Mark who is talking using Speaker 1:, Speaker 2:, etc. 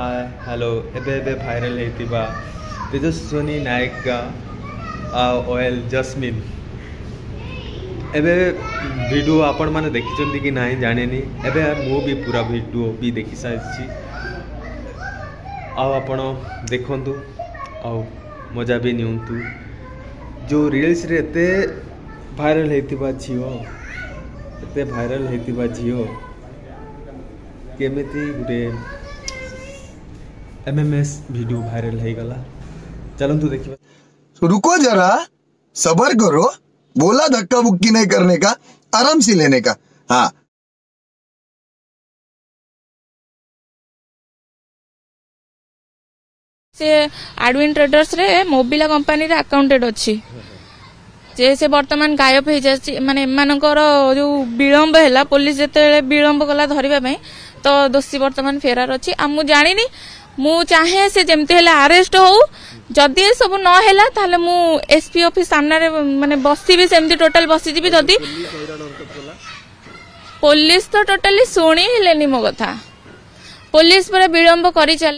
Speaker 1: Hi hello एबे एबे viral हेतिबा Tejaswini नायक oil जस्मिन एबे वीडियो आपण माने देखिचंती कि नाही जानेनी एबे मो भी पूरा वीडियो भी देखि साइछि आपण देखंतु आ मजा भी नियंतु जो रील्स रे एते भाइराल हेतिबा झियो एते भाइराल हेतिबा झियो केमिति गुटे एमएमएस वीडियो भाइराल हो गला चलंतु देखिबा।
Speaker 2: रुको जरा सबर करो, बोला धक्का बुक्की नहीं करने का, आराम से लेने का। हाँ
Speaker 3: से एडविन ट्रेडर्स रे मोबिला कंपनी रे अकाउंटेड अच्छी से वर्तमान गायब हो जाए माने एमानकर जो विलंब है पुलिस जिते विलंब कला धरने तो दोषी वर्तमान फेरार अच्छी आ मु जानी मु चाहे से जमती है अरेस्ट हो जदि सब न है ताले मु एसपी ऑफिस सामने माने बसबी सेमती टोटल बसीजी जदि पुलिस तो टोटली शुणी हेलेनी मो कथा पुलिस पर विलंब करी चल